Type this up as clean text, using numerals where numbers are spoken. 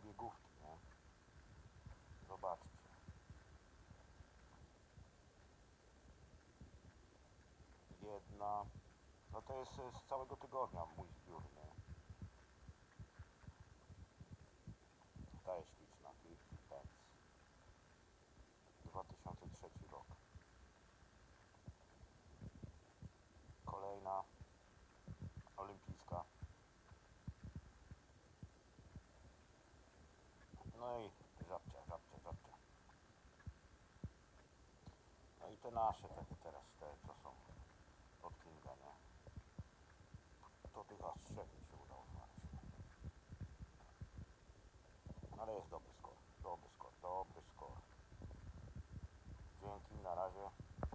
biegówki, nie? Zobaczcie. Jedna. No to jest z całego tygodnia mój zbiór, nie? Ta jest śliczna, 50 pence. 2003 rok. Kolejna olimpijska. No i żabcia. No i te nasze takie teraz, te co są od Kinga, nie? To tych aż trzech mi się udało znaleźć. Ale jest dobry